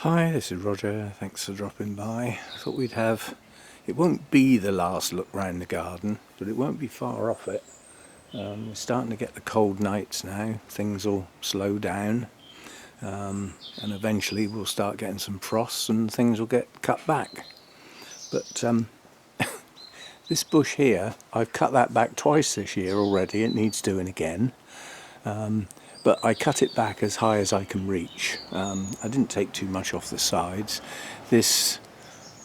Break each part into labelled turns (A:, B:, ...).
A: Hi, this is Roger. Thanks for dropping by. I thought we'd have, it won't be the last look round the garden, but it won't be far off it. We're starting to get the cold nights now. Things will slow down, and eventually we'll start getting some frosts and things will get cut back. But this bush here, I've cut that back twice this year already. It needs doing again. But I cut it back as high as I can reach. I didn't take too much off the sides. This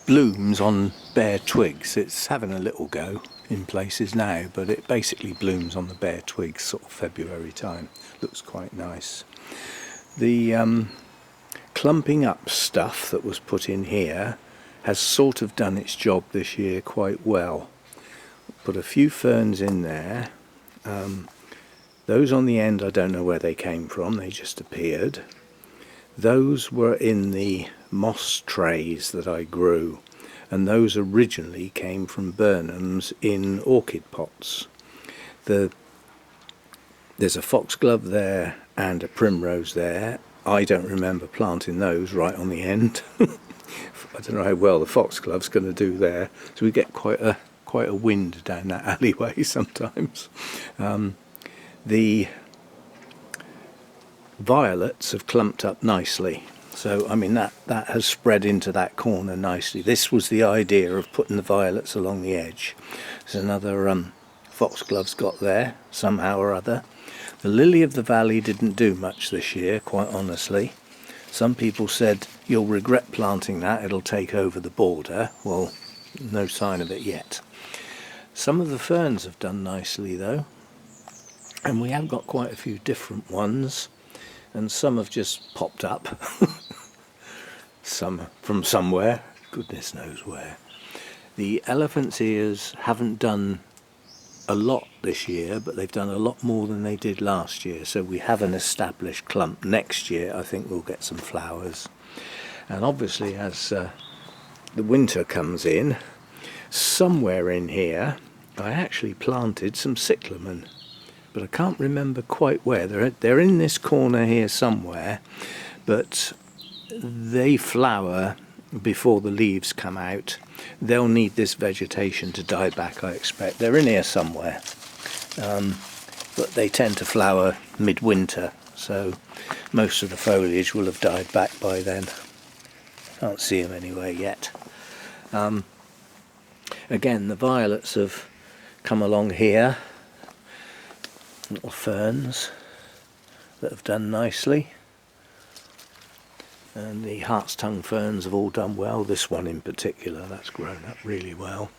A: blooms on bare twigs. It's having a little go in places now, but it basically blooms on the bare twigs sort of February time. Looks quite nice. The clumping up stuff that was put in here has sort of done its job this year quite well. Put a few ferns in there. Those on the end, I don't know where they came from, they just appeared. Those were in the moss trays that I grew, and those originally came from Burnham's in orchid pots. There's a foxglove there and a primrose there. I don't remember planting those right on the end. I don't know how well the foxglove's going to do there, so we get quite a wind down that alleyway sometimes. The violets have clumped up nicely, so I mean that has spread into that corner nicely. This was the idea of putting the violets along the edge. There's another foxglove's got there somehow or other. The lily of the valley didn't do much this year, quite honestly. Some people said you'll regret planting that, it'll take over the border. Well, no sign of it yet. Some of the ferns have done nicely though. And we have got quite a few different ones, and some have just popped up. Some from somewhere, goodness knows where. The elephant's ears haven't done a lot this year, but they've done a lot more than they did last year, so we have an established clump. Next year I think we'll get some flowers. And obviously as the winter comes in, somewhere in here I actually planted some cyclamen. But I can't remember quite where. They're in this corner here somewhere, but they flower before the leaves come out. They'll need this vegetation to die back, I expect. They're in here somewhere, but they tend to flower midwinter, so most of the foliage will have died back by then. Can't see them anywhere yet. Again, the violets have come along here. Little ferns that have done nicely, and the hart's tongue ferns have all done well. This one in particular, that's grown up really well.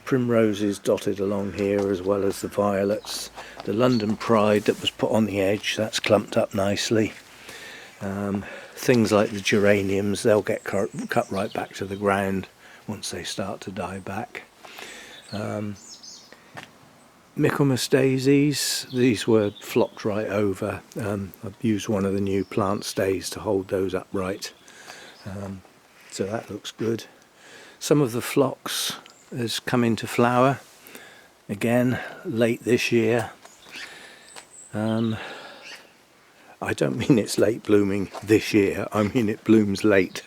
A: Primroses dotted along here as well as the violets. The London Pride that was put on the edge, that's clumped up nicely. Things like the geraniums, they'll get cut right back to the ground once they start to die back. Michaelmas daisies, these were flopped right over. I've used one of the new plant stays to hold those upright, so that looks good. Some of the phlox has come into flower again late this year. I don't mean it's late blooming this year, I mean it blooms late,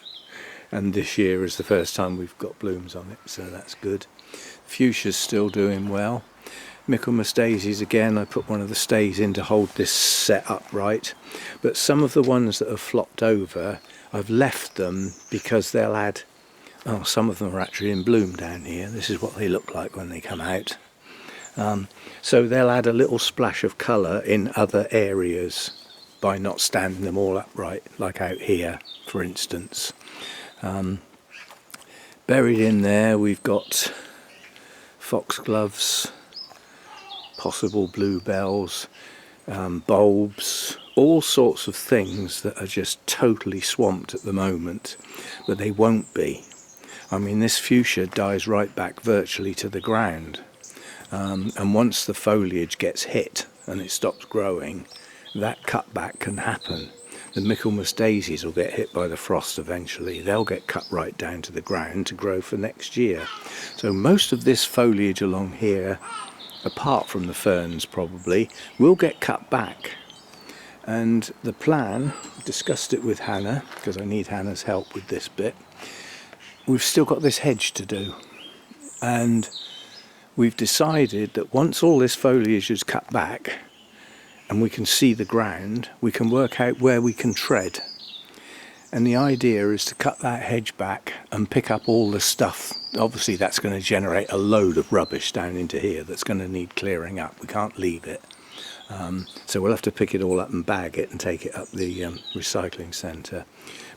A: and this year is the first time we've got blooms on it, so that's good. Fuchsia's still doing well. Michaelmas daisies, again, I put one of the stays in to hold this set upright, but some of the ones that have flopped over, I've left them because they'll add, some of them are actually in bloom down here. This is what they look like when they come out. So they'll add a little splash of colour in other areas by not standing them all upright, like out here, for instance. Buried in there we've got foxgloves, possible bluebells, bulbs, all sorts of things that are just totally swamped at the moment, but they won't be. I mean, this fuchsia dies right back virtually to the ground, and once the foliage gets hit and it stops growing, that cutback can happen. The Michaelmas daisies will get hit by the frost eventually. They'll get cut right down to the ground to grow for next year. So most of this foliage along here, apart from the ferns probably, will get cut back. And the plan, discussed it with Hannah, because I need Hannah's help with this bit. We've still got this hedge to do, and we've decided that once all this foliage is cut back and we can see the ground, we can work out where we can tread. And the idea is to cut that hedge back and pick up all the stuff. Obviously that's going to generate a load of rubbish down into here that's going to need clearing up. We can't leave it. So we'll have to pick it all up and bag it and take it up the recycling centre.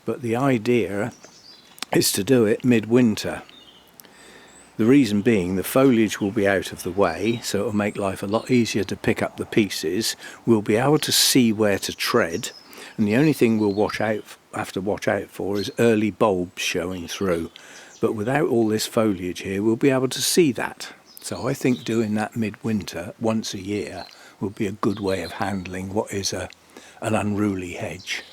A: But the idea is to do it midwinter. The reason being the foliage will be out of the way, so it'll make life a lot easier to pick up the pieces. We'll be able to see where to tread, and the only thing we'll have to watch out for is early bulbs showing through. But without all this foliage here, we'll be able to see that. So I think doing that midwinter once a year will be a good way of handling what is an unruly hedge.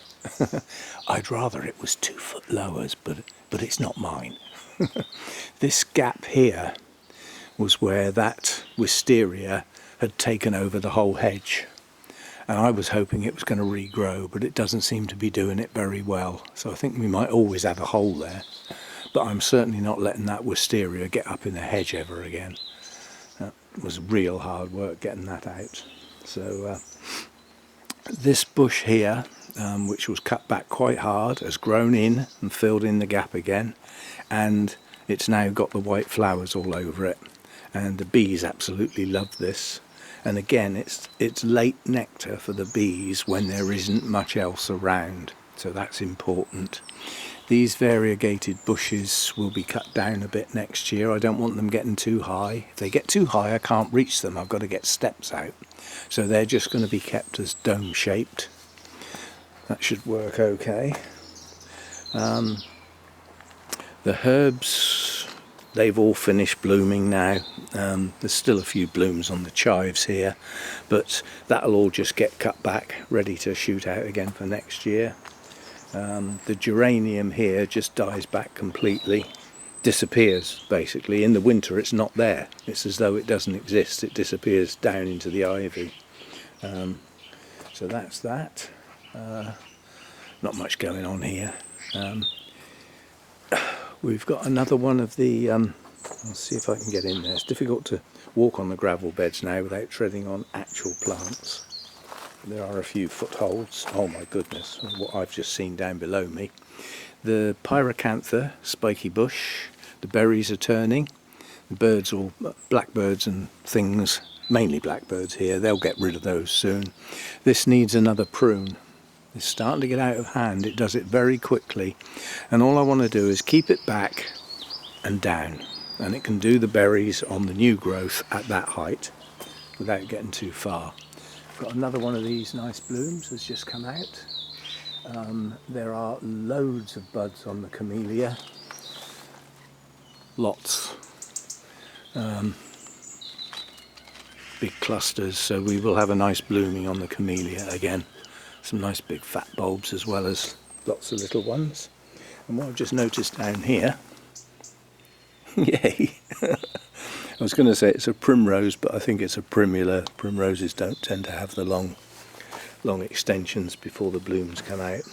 A: I'd rather it was 2 foot lowers, but it's not mine. This gap here was where that wisteria had taken over the whole hedge, and I was hoping it was going to regrow, but it doesn't seem to be doing it very well. So I think we might always have a hole there, but I'm certainly not letting that wisteria get up in the hedge ever again. That was real hard work getting that out. So this bush here, which was cut back quite hard, has grown in and filled in the gap again, and it's now got the white flowers all over it, and the bees absolutely love this. And again, it's late nectar for the bees when there isn't much else around, so that's important. These variegated bushes will be cut down a bit next year. I don't want them getting too high. If they get too high, I can't reach them. I've got to get steps out. So they're just going to be kept as dome shaped. That should work okay. The herbs, they've all finished blooming now. There's still a few blooms on the chives here, but that'll all just get cut back, ready to shoot out again for next year. The geranium here just dies back completely, disappears basically. In the winter it's not there, it's as though it doesn't exist, it disappears down into the ivy. So that's that. Not much going on here. We've got another one of the, I'll see if I can get in there. It's difficult to walk on the gravel beds now without treading on actual plants. There are a few footholds. Oh my goodness, what I've just seen down below me. The pyracantha spiky bush, the berries are turning. The birds, all blackbirds and things, mainly blackbirds here, they'll get rid of those soon. This needs another prune. It's starting to get out of hand. It does it very quickly, and all I want to do is keep it back and down, and it can do the berries on the new growth at that height without getting too far. Got another one of these nice blooms has just come out. There are loads of buds on the camellia, lots, big clusters, so we will have a nice blooming on the camellia again. Some nice big fat bulbs as well as lots of little ones. And what I've just noticed down here, yay, I was going to say it's a primrose, but I think it's a primula. Primroses don't tend to have the long extensions before the blooms come out.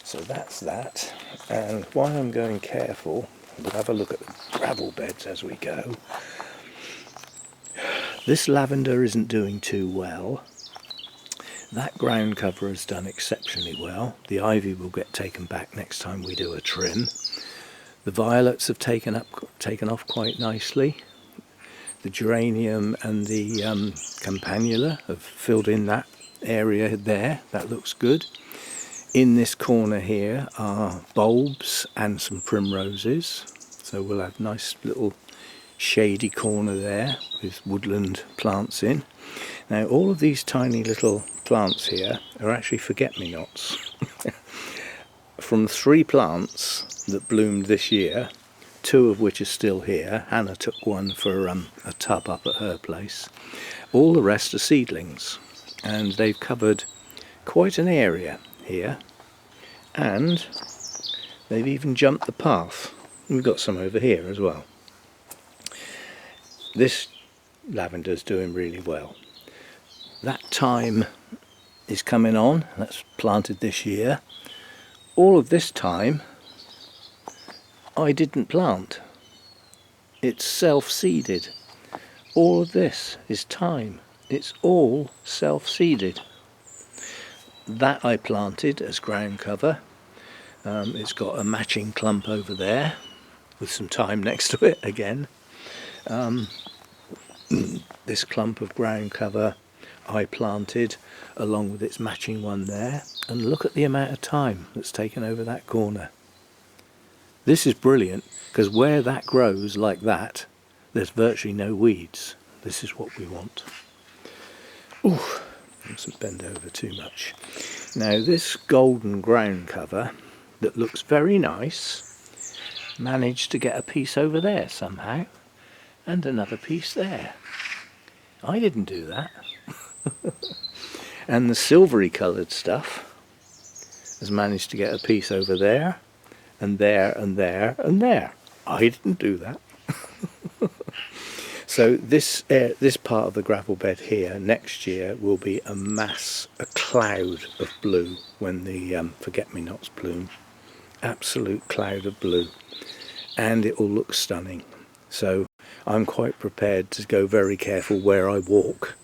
A: So that's that. And while I'm going careful, we'll have a look at the gravel beds as we go. This lavender isn't doing too well. That ground cover has done exceptionally well. The ivy will get taken back next time we do a trim. The violets have taken off quite nicely. The geranium and the campanula have filled in that area there. That looks good. In this corner here are bulbs and some primroses. So we'll have nice little shady corner there with woodland plants in. Now all of these tiny little plants here are actually forget-me-nots. From 3 plants that bloomed this year, 2 of which are still here. Hannah took one for a tub up at her place. All the rest are seedlings, and they've covered quite an area here, and they've even jumped the path. We've got some over here as well. This lavender's doing really well. That time is coming on. That's planted this year. All of this time I didn't plant. It's self-seeded. All of this is thyme. It's all self-seeded. That I planted as ground cover. It's got a matching clump over there with some thyme next to it again. This clump of ground cover I planted along with its matching one there, and look at the amount of thyme that's taken over that corner. This is brilliant because where that grows like that, there's virtually no weeds. This is what we want. Ooh, I mustn't bend over too much. Now this golden ground cover that looks very nice managed to get a piece over there somehow and another piece there. I didn't do that. And the silvery coloured stuff has managed to get a piece over there and there and there and there. I didn't do that. So this part of the gravel bed here next year will be a cloud of blue when the forget-me-nots bloom. Absolute cloud of blue, and it will look stunning. So I'm quite prepared to go very careful where I walk,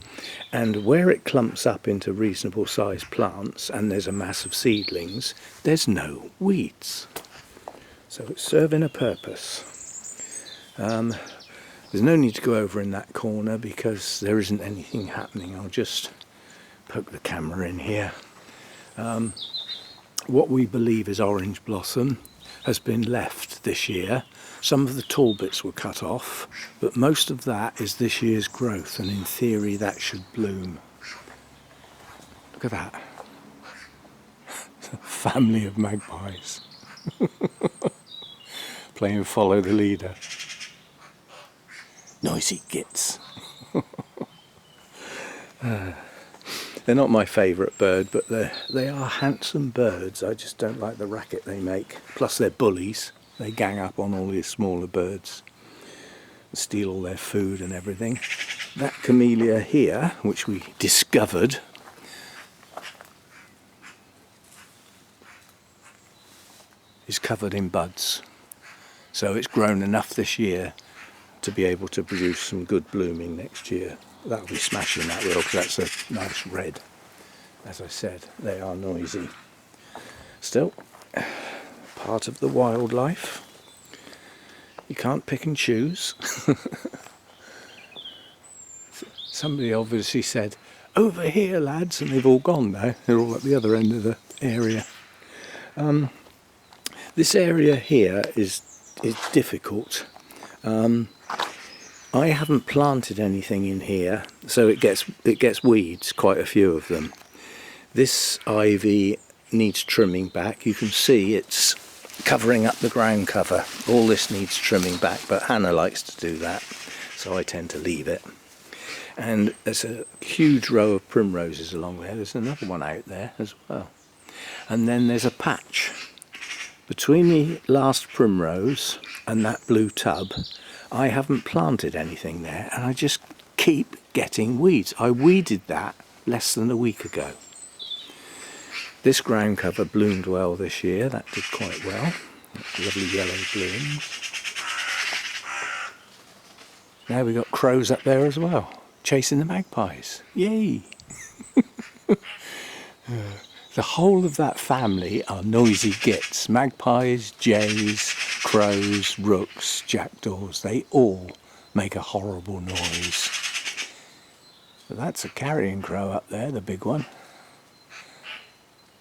A: and where it clumps up into reasonable sized plants and there's a mass of seedlings, there's no weeds. So it's serving a purpose. There's no need to go over in that corner because there isn't anything happening. I'll just poke the camera in here. What we believe is orange blossom has been left this year. Some of the tall bits were cut off, but most of that is this year's growth, and in theory that should bloom. Look at that. Family of magpies. Playing follow the leader. Noisy gits. They're not my favourite bird, but they are handsome birds. I just don't like the racket they make. Plus they're bullies. They gang up on all these smaller birds, steal all their food and everything. That camellia here, which we discovered, is covered in buds. So it's grown enough this year to be able to produce some good blooming next year. That'll be smashing, that will, because that's a nice red. As I said, they are noisy. Still, part of the wildlife. You can't pick and choose. Somebody obviously said, "Over here, lads," and they've all gone now. They're all at the other end of the area. This area here is difficult. I haven't planted anything in here, so it gets weeds, quite a few of them. This ivy needs trimming back. You can see it's covering up the ground cover. All this needs trimming back, but Hannah likes to do that, so I tend to leave it. And there's a huge row of primroses along there. There's another one out there as well. And then there's a patch between the last primrose and that blue tub. I haven't planted anything there, and I just keep getting weeds. I weeded that less than a week ago. This ground cover bloomed well this year. That did quite well. That's lovely yellow blooms. Now we've got crows up there as well, chasing the magpies. Yay! The whole of that family are noisy gits. Magpies, jays, crows, rooks, jackdaws. They all make a horrible noise. But that's a carrion crow up there, the big one.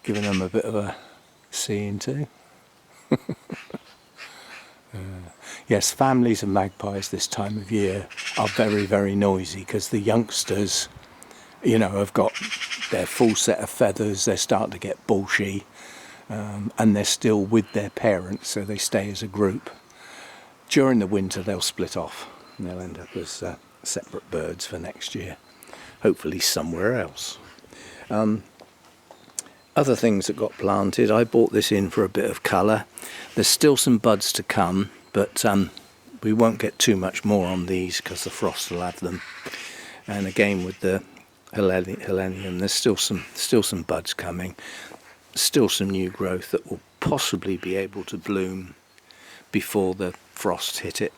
A: Giving them a bit of a seeing to. Yes, families of magpies this time of year are very, very noisy because the youngsters, you know, have got their full set of feathers. They're starting to get bushy, and they're still with their parents, so they stay as a group. During the winter they'll split off and they'll end up as separate birds for next year, hopefully somewhere else. Other things that got planted, I bought this in for a bit of colour. There's still some buds to come, but we won't get too much more on these because the frost will have them. And again, with the Helenium. There's still some buds coming, still some new growth that will possibly be able to bloom before the frost hit it.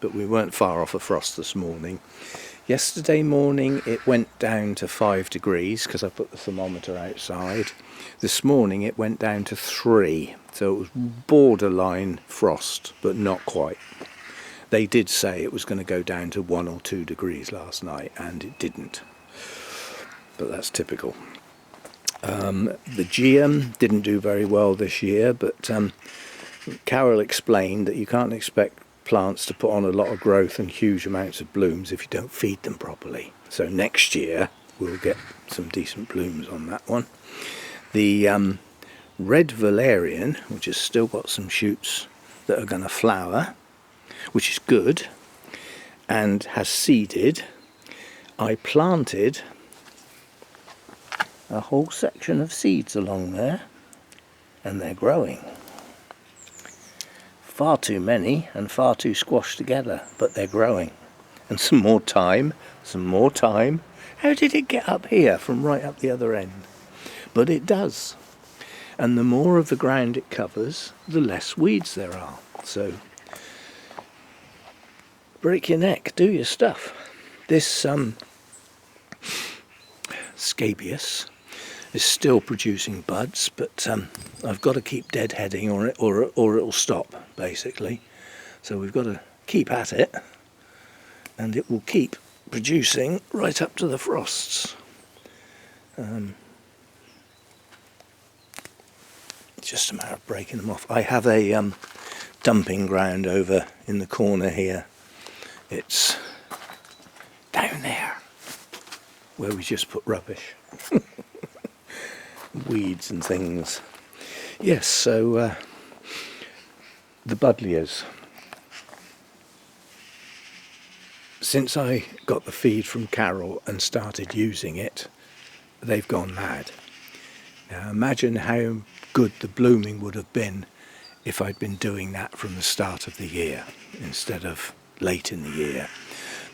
A: But we weren't far off a frost this morning. Yesterday morning it went down to 5 degrees because I put the thermometer outside. This morning it went down to 3, so it was borderline frost, but not quite. They did say it was going to go down to 1 or 2 degrees last night, and it didn't. But that's typical. The geum didn't do very well this year, but Carol explained that you can't expect plants to put on a lot of growth and huge amounts of blooms if you don't feed them properly. So next year we'll get some decent blooms on that one. The red valerian, which has still got some shoots that are going to flower, which is good, and has seeded. I planted a whole section of seeds along there, and they're growing. Far too many and far too squashed together, but they're growing. And some more time. How did it get up here from right up the other end? But it does. And the more of the ground it covers, the less weeds there are. So break your neck, do your stuff. This scabious is still producing buds, but I've got to keep deadheading or it'll stop, basically. So we've got to keep at it, and it will keep producing right up to the frosts. It's just a matter of breaking them off. I have a dumping ground over in the corner here. It's down there where we just put rubbish. Weeds and things. Yes, so the buddleias. Since I got the feed from Carol and started using it, they've gone mad. Now imagine how good the blooming would have been if I'd been doing that from the start of the year instead of late in the year.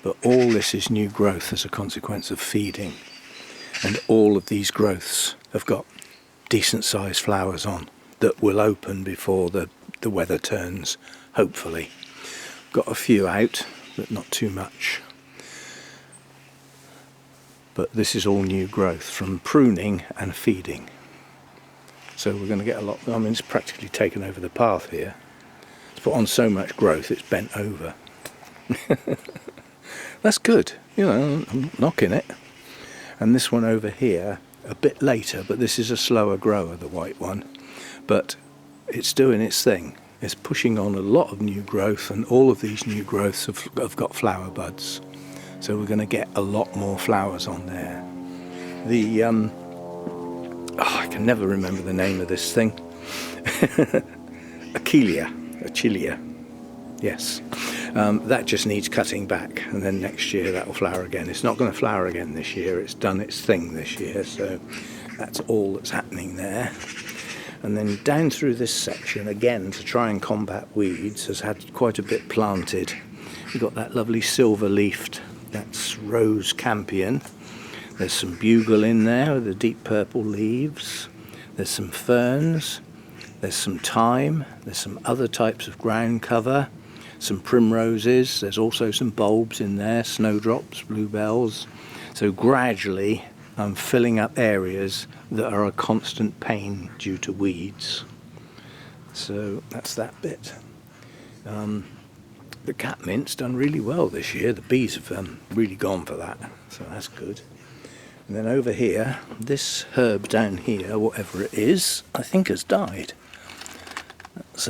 A: But all this is new growth as a consequence of feeding. And all of these growths have got decent sized flowers on that will open before the weather turns, hopefully. Got a few out, but not too much. But this is all new growth from pruning and feeding. So we're going to get a lot. I mean, it's practically taken over the path here. It's put on so much growth it's bent over. That's good, you know, I'm not knocking it. And this one over here, a bit later, but this is a slower grower, the white one. But it's doing its thing. It's pushing on a lot of new growth, and all of these new growths have got flower buds. So we're going to get a lot more flowers on there. The, I can never remember the name of this thing. Achillea, yes. That just needs cutting back, and then next year that will flower again. It's not going to flower again this year. It's done its thing this year, so that's all that's happening there. And then down through this section, again, to try and combat weeds, has had quite a bit planted. We've got that lovely silver-leafed, that's rose campion. There's some bugle in there with the deep purple leaves. There's some ferns. There's some thyme. There's some other types of ground cover. Some primroses. There's also some bulbs in there, snowdrops, bluebells. So gradually I'm filling up areas that are a constant pain due to weeds. So that's that bit. The catmint's done really well this year. The bees have really gone for that, so that's good. And then over here, this herb down here, whatever it is, I think has died. That's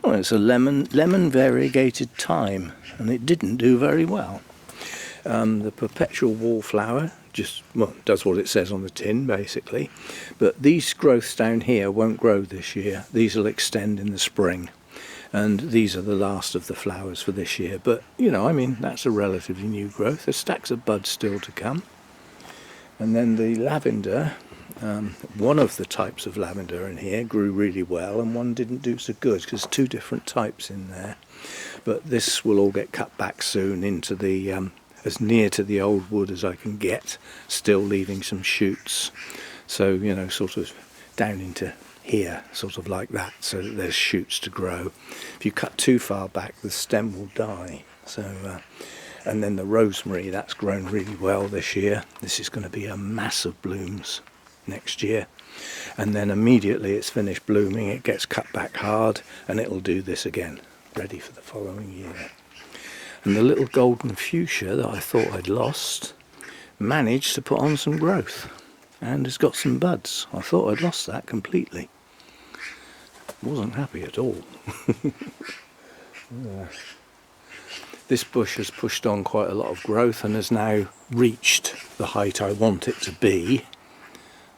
A: it's a lemon variegated thyme, and it didn't do very well. The perpetual wallflower just does what it says on the tin, basically. But these growths down here won't grow this year. These will extend in the spring. And these are the last of the flowers for this year. But, you know, I mean, that's a relatively new growth. There's stacks of buds still to come. And then the lavender, one of the types of lavender in here grew really well, and one didn't do so good because there's 2 different types in there. But this will all get cut back soon into the as near to the old wood as I can get, still leaving some shoots. So, you know, sort of down into here, sort of like that, so that there's shoots to grow. If you cut too far back, the stem will die. So, and then the rosemary, that's grown really well this year. This is going to be a mass of blooms next year. And then immediately it's finished blooming, it gets cut back hard, and it'll do this again, ready for the following year. And the little golden fuchsia that I thought I'd lost managed to put on some growth and has got some buds. I thought I'd lost that completely. Wasn't happy at all. This bush has pushed on quite a lot of growth and has now reached the height I want it to be.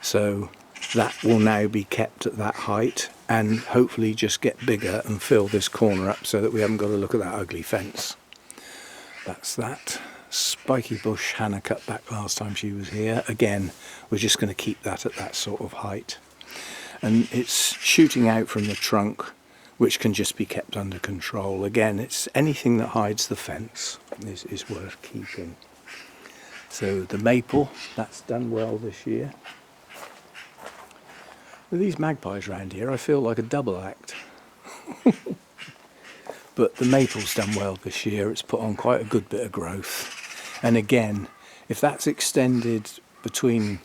A: So that will now be kept at that height and hopefully just get bigger and fill this corner up so that we haven't got to look at that ugly fence. That's that. Spiky bush Hannah cut back last time she was here. Again, we're just going to keep that at that sort of height. And it's shooting out from the trunk, which can just be kept under control. Again, it's anything that hides the fence is worth keeping. So the maple, that's done well this year. With these magpies around here, I feel like a double act. But the maple's done well this year. It's put on quite a good bit of growth. And again, if that's extended between,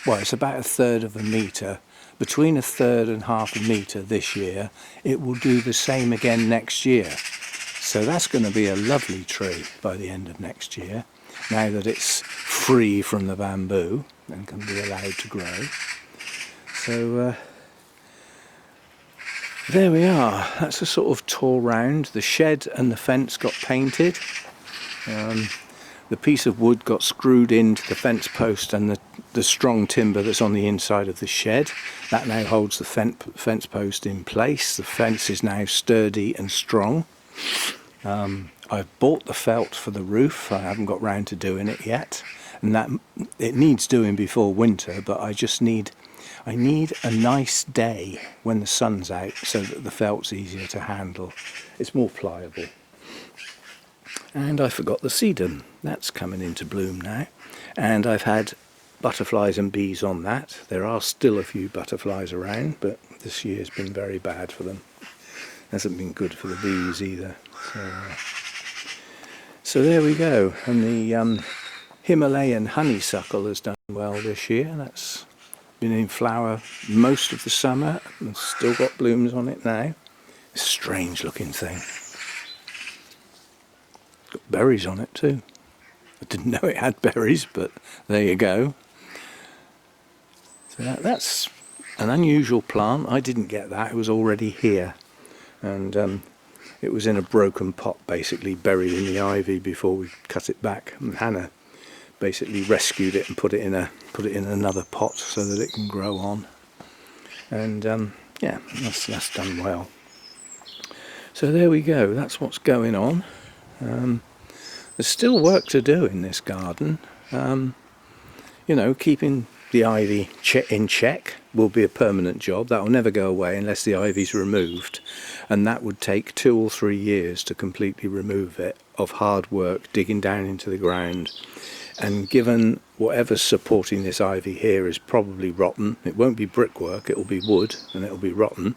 A: well, it's about 1/3 of a metre, between 1/3 and 1/2 metre this year, it will do the same again next year. So that's going to be a lovely tree by the end of next year, now that it's free from the bamboo and can be allowed to grow. So there we are. That's a sort of tour round. The shed and the fence got painted. The piece of wood got screwed into the fence post and the strong timber that's on the inside of the shed. That now holds the fence post in place. The fence is now sturdy and strong. I've bought the felt for the roof. I haven't got round to doing it yet. And that it needs doing before winter, but I need a nice day when the sun's out so that the felt's easier to handle. It's more pliable. And I forgot the sedum. That's coming into bloom now. And I've had butterflies and bees on that. There are still a few butterflies around, but this year's been very bad for them. Hasn't been good for the bees either. So there we go. And the Himalayan honeysuckle has done well this year. That's been in flower most of the summer and still got blooms on it now. It's a strange looking thing. Got berries on it too. I didn't know it had berries, but there you go. So that's an unusual plant. I didn't get that. It was already here. And it was in a broken pot, basically buried in the ivy before we cut it back. And Hannah basically rescued it and put it in another pot so that it can grow on. And yeah, that's done well. So there we go. That's what's going on. There's still work to do in this garden. You know, keeping the ivy in check will be a permanent job. That will never go away unless the ivy's removed, and that would take 2 or 3 years to completely remove it, of hard work digging down into the ground. And given whatever's supporting this ivy here is probably rotten, it won't be brickwork, it'll be wood and it'll be rotten.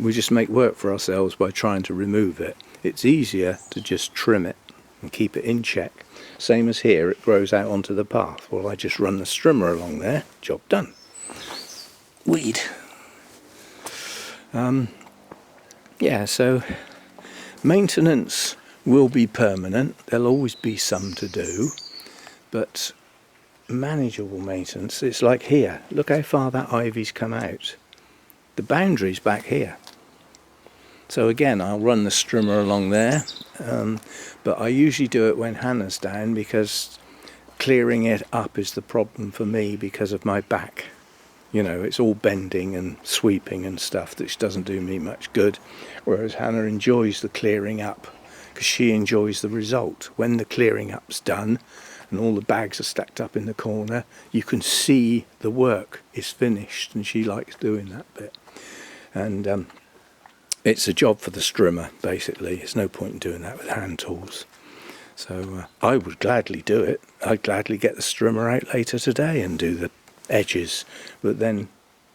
A: We just make work for ourselves by trying to remove it. It's easier to just trim it and keep it in check. Same as here, it grows out onto the path. Well, I just run the strimmer along there, job done. Weed. Yeah, so maintenance will be permanent. There'll always be some to do, but manageable maintenance. It's like here. Look how far that ivy's come out. The boundary's back here. So again, I'll run the strimmer along there, but I usually do it when Hannah's down, because clearing it up is the problem for me because of my back. You know, it's all bending and sweeping and stuff, which doesn't do me much good, whereas Hannah enjoys the clearing up because she enjoys the result. When the clearing up's done and all the bags are stacked up in the corner, you can see the work is finished, and she likes doing that bit. And it's a job for the strimmer, basically. There's no point in doing that with hand tools. So I would gladly do it. I'd gladly get the strimmer out later today and do the edges, but then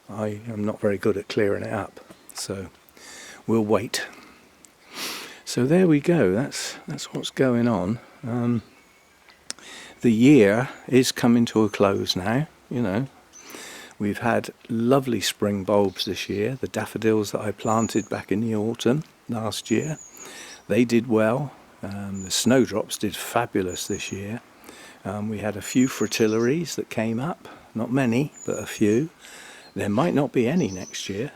A: I am not very good at clearing it up, so we'll wait. So there we go, that's what's going on. The year is coming to a close now, you know. We've had lovely spring bulbs this year. The daffodils that I planted back in the autumn last year, they did well. The snowdrops did fabulous this year. We had a few fritillaries that came up, not many, but a few. There might not be any next year.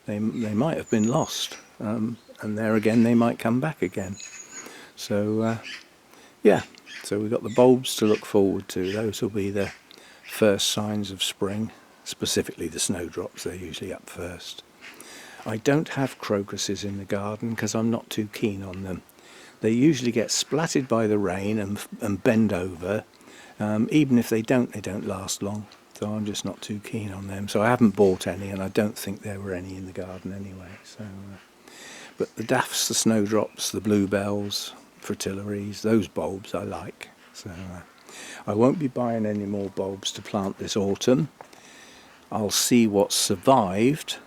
A: They might have been lost, and there again they might come back again. So yeah, so we've got the bulbs to look forward to. Those will be the first signs of spring, specifically the snowdrops. They're usually up first. I don't have crocuses in the garden because I'm not too keen on them. They usually get splattered by the rain and bend over. Even if they don't last long. So I'm just not too keen on them. So I haven't bought any, and I don't think there were any in the garden anyway. So, but the daffs, the snowdrops, the bluebells, fritillaries, those bulbs I like. So I won't be buying any more bulbs to plant this autumn. I'll see what's survived,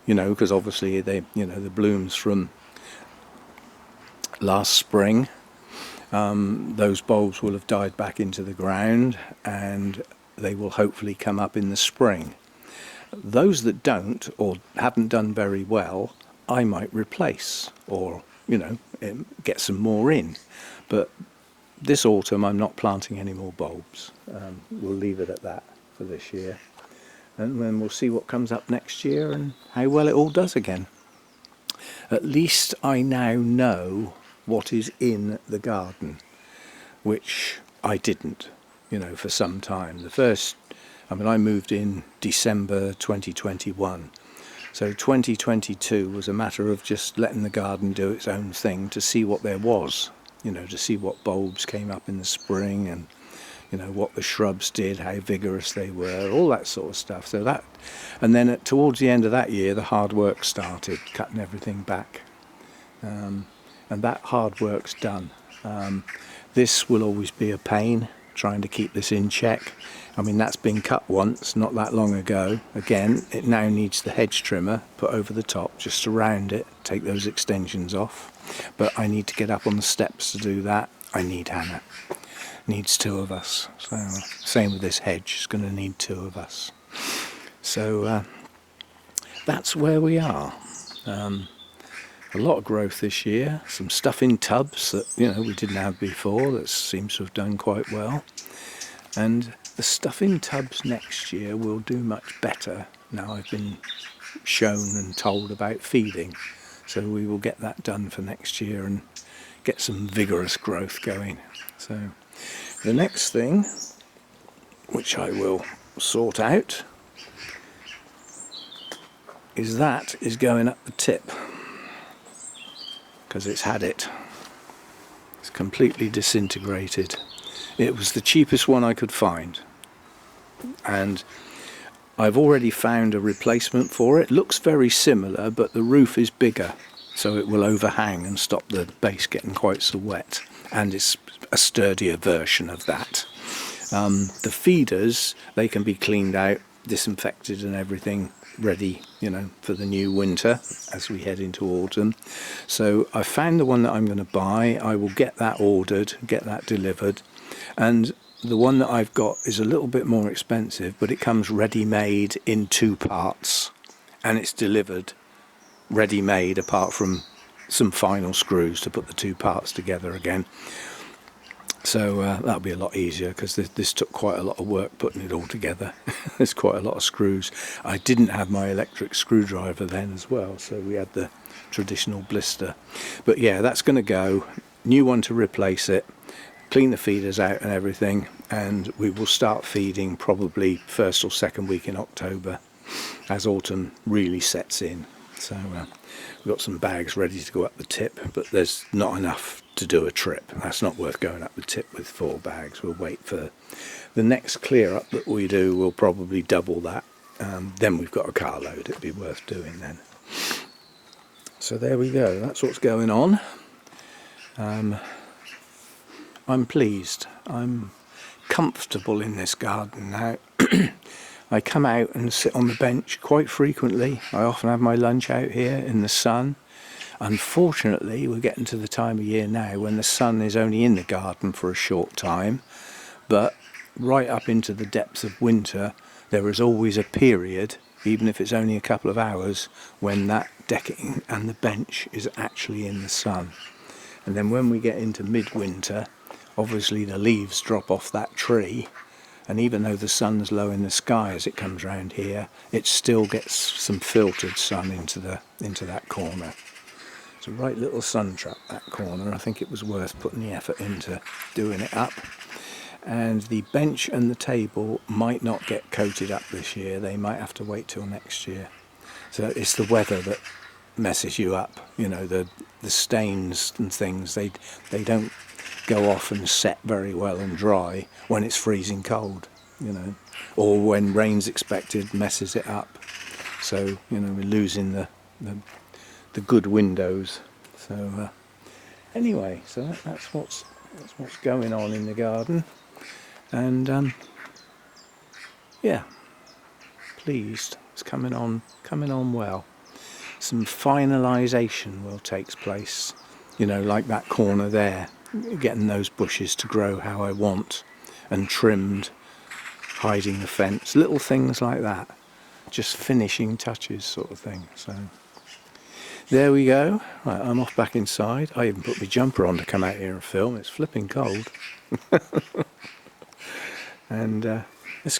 A: you know, because obviously they, you know, the blooms from last spring. Those bulbs will have died back into the ground, and they will hopefully come up in the spring. Those that don't or haven't done very well, I might replace, or, you know, get some more in. But this autumn I'm not planting any more bulbs. We'll leave it at that for this year, and then we'll see what comes up next year and how well it all does again. At least I now know what is in the garden, which I didn't, you know, for some time. I moved in December 2021, so 2022 was a matter of just letting the garden do its own thing to see what there was, you know, to see what bulbs came up in the spring, and, you know, what the shrubs did, how vigorous they were, all that sort of stuff. So that, and then towards the end of that year, the hard work started, cutting everything back. And that hard work's done. This will always be a pain, trying to keep this in check. I mean, that's been cut once, not that long ago. Again, it now needs the hedge trimmer put over the top, just around it, take those extensions off. But I need to get up on the steps to do that. I need Hannah. Needs two of us. So same with this hedge, it's going to need two of us. So that's where we are. A lot of growth this year, some stuff in tubs that, you know, we didn't have before, that seems to have done quite well. And the stuff in tubs next year will do much better. Now I've been shown and told about feeding, so we will get that done for next year and get some vigorous growth going. So the next thing, which I will sort out, is going up the tip, because it's had it. It's completely disintegrated. It was the cheapest one I could find, and I've already found a replacement for it. Looks very similar, but the roof is bigger, so it will overhang and stop the base getting quite so wet, and it's a sturdier version of that. The feeders, they can be cleaned out, disinfected and everything, ready, you know, for the new winter as we head into autumn. So I found the one that I'm going to buy. I will get that ordered, get that delivered, and the one that I've got is a little bit more expensive, but it comes ready-made in 2 parts, and it's delivered ready-made apart from some final screws to put the 2 parts together again. So that'll be a lot easier, because this took quite a lot of work putting it all together. There's quite a lot of screws. I didn't have my electric screwdriver then as well, so we had the traditional blister. But yeah, that's going to go. New one to replace it, clean the feeders out and everything, and we will start feeding probably 1st or 2nd week in October as autumn really sets in. So we've got some bags ready to go up the tip, but there's not enough to do a trip. That's not worth going up the tip with 4 bags. We'll wait for the next clear up that we do. We'll probably double that. Then we've got a carload. It'd be worth doing then. So there we go. That's what's going on. I'm pleased. I'm comfortable in this garden now. I come out and sit on the bench quite frequently. I often have my lunch out here in the sun. Unfortunately, we're getting to the time of year now when the sun is only in the garden for a short time, but right up into the depths of winter there is always a period, even if it's only a couple of hours, when that decking and the bench is actually in the sun. And then when we get into midwinter, obviously the leaves drop off that tree, and even though the sun's low in the sky as it comes round here, it still gets some filtered sun into that corner. It's a right little sun trap, that corner. I think it was worth putting the effort into doing it up. And the bench and the table might not get coated up this year. They might have to wait till next year. So it's the weather that messes you up. You know, the stains and things, they don't go off and set very well and dry when it's freezing cold, you know, or when rain's expected, messes it up. So, you know, we're losing the good windows. So anyway, so that's what's going on in the garden. And yeah, pleased. It's coming on well. Some finalisation will take place, you know, like that corner there, getting those bushes to grow how I want, and trimmed, hiding the fence, little things like that, just finishing touches sort of thing. So there we go. Right, I'm off back inside. I even put my jumper on to come out here and film. It's flipping cold. And let's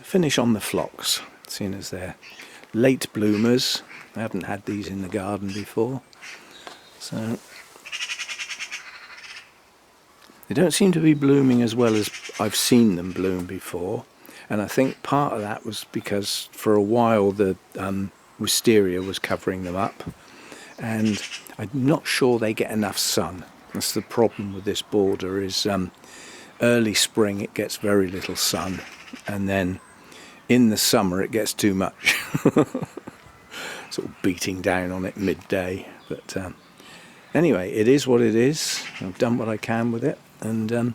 A: finish on the phlox, seeing as they're late bloomers. I haven't had these in the garden before, so they don't seem to be blooming as well as I've seen them bloom before, and I think part of that was because for a while the wisteria was covering them up, and I'm not sure they get enough sun. That's the problem with this border, is early spring it gets very little sun, and then in the summer it gets too much. Sort of beating down on it midday. But anyway, it is what it is. I've done what I can with it, and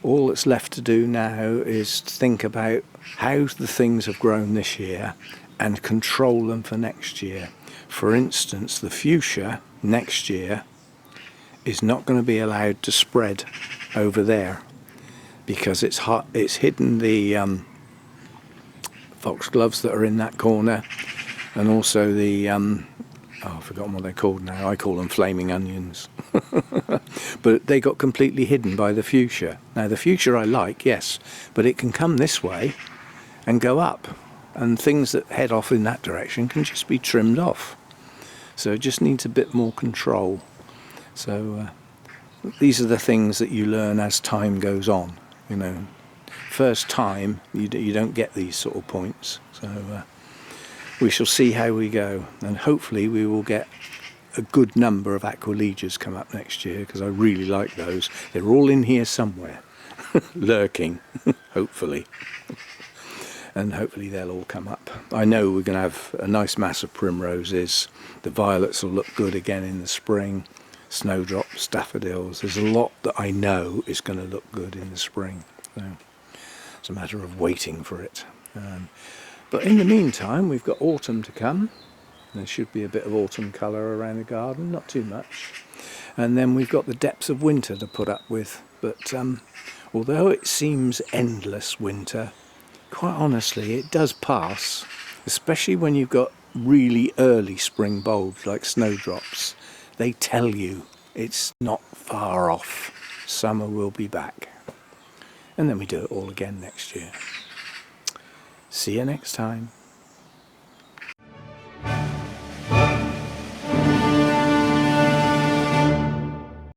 A: all that's left to do now is think about how the things have grown this year and control them for next year. For instance, the fuchsia next year is not going to be allowed to spread over there because it's hot. It's hidden the foxgloves that are in that corner, and also the I've forgotten what they're called now. I call them flaming onions. But they got completely hidden by the fuchsia. Now the fuchsia I like, yes, but it can come this way and go up, and things that head off in that direction can just be trimmed off. So it just needs a bit more control. So these are the things that you learn as time goes on, you know. First time you don't get these sort of points. So we shall see how we go, and hopefully we will get a good number of Aquilegias come up next year, because I really like those. They're all in here somewhere, lurking, hopefully. And hopefully they'll all come up. I know we're going to have a nice mass of primroses. The violets will look good again in the spring. Snowdrops, daffodils. There's a lot that I know is going to look good in the spring. So it's a matter of waiting for it. But in the meantime, we've got autumn to come. There should be a bit of autumn colour around the garden, not too much. And then we've got the depths of winter to put up with. But although it seems endless winter, quite honestly, it does pass, especially when you've got really early spring bulbs like snowdrops. They tell you it's not far off. Summer will be back. And then we do it all again next year. See you next time.